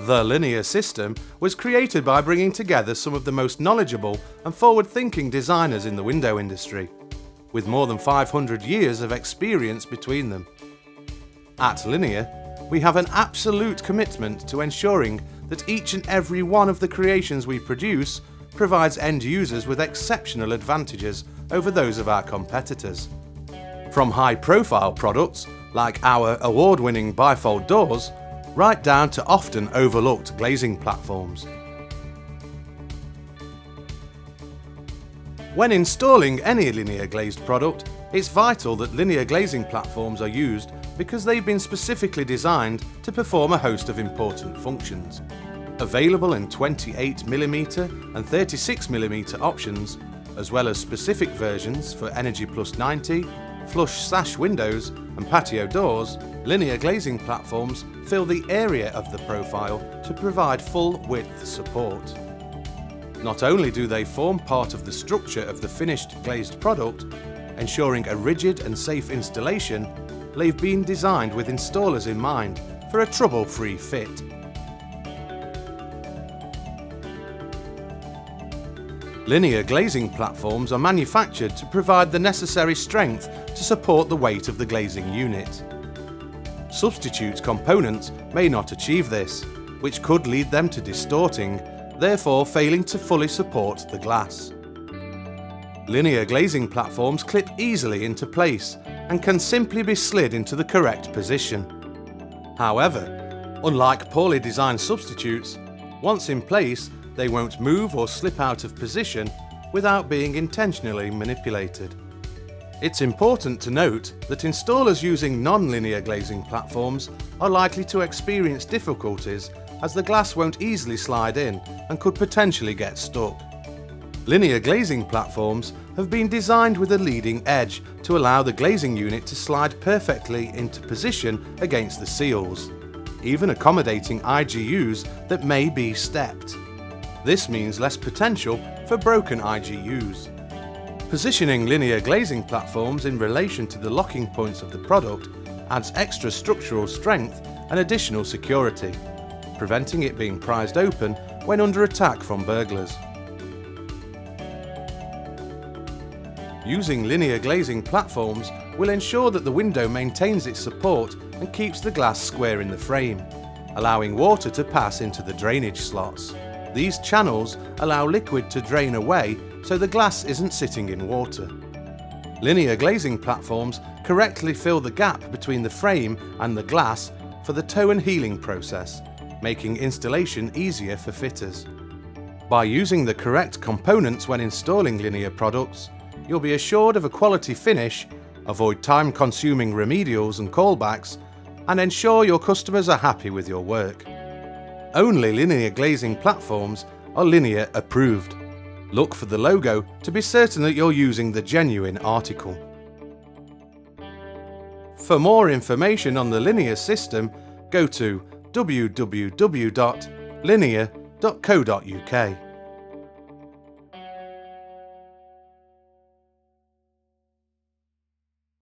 The Liniar system was created by bringing together some of the most knowledgeable and forward-thinking designers in the window industry, with more than 500 years of experience between them. At Liniar, we have an absolute commitment to ensuring that each and every one of the creations we produce provides end users with exceptional advantages over those of our competitors. From high-profile products like our award-winning bifold doors, right down to often overlooked glazing platforms. When installing any Liniar glazed product, it's vital that Liniar glazing platforms are used because they've been specifically designed to perform a host of important functions. Available in 28mm and 36mm options, as well as specific versions for Energy Plus 90, flush sash windows and patio doors, Liniar glazing platforms fill the area of the profile to provide full width support. Not only do they form part of the structure of the finished glazed product, ensuring a rigid and safe installation, they've been designed with installers in mind for a trouble-free fit. Liniar glazing platforms are manufactured to provide the necessary strength to support the weight of the glazing unit. Substitute components may not achieve this, which could lead them to distorting, therefore failing to fully support the glass. Liniar glazing platforms clip easily into place and can simply be slid into the correct position. However, unlike poorly designed substitutes, once in place, they won't move or slip out of position without being intentionally manipulated. It's important to note that installers using non-linear glazing platforms are likely to experience difficulties as the glass won't easily slide in and could potentially get stuck. Linear glazing platforms have been designed with a leading edge to allow the glazing unit to slide perfectly into position against the seals, even accommodating IGUs that may be stepped. This means less potential for broken IGUs. Positioning linear glazing platforms in relation to the locking points of the product adds extra structural strength and additional security, preventing it being prized open when under attack from burglars. Using linear glazing platforms will ensure that the window maintains its support and keeps the glass square in the frame, allowing water to pass into the drainage slots. These channels allow liquid to drain away so the glass isn't sitting in water. Linear glazing platforms correctly fill the gap between the frame and the glass for the toe and healing process, making installation easier for fitters. By using the correct components when installing Liniar products, you'll be assured of a quality finish, avoid time-consuming remedials and callbacks, and ensure your customers are happy with your work. Only Linear glazing platforms are Liniar approved. Look for the logo to be certain that you're using the genuine article. For more information on the Liniar system, go to www.liniar.co.uk.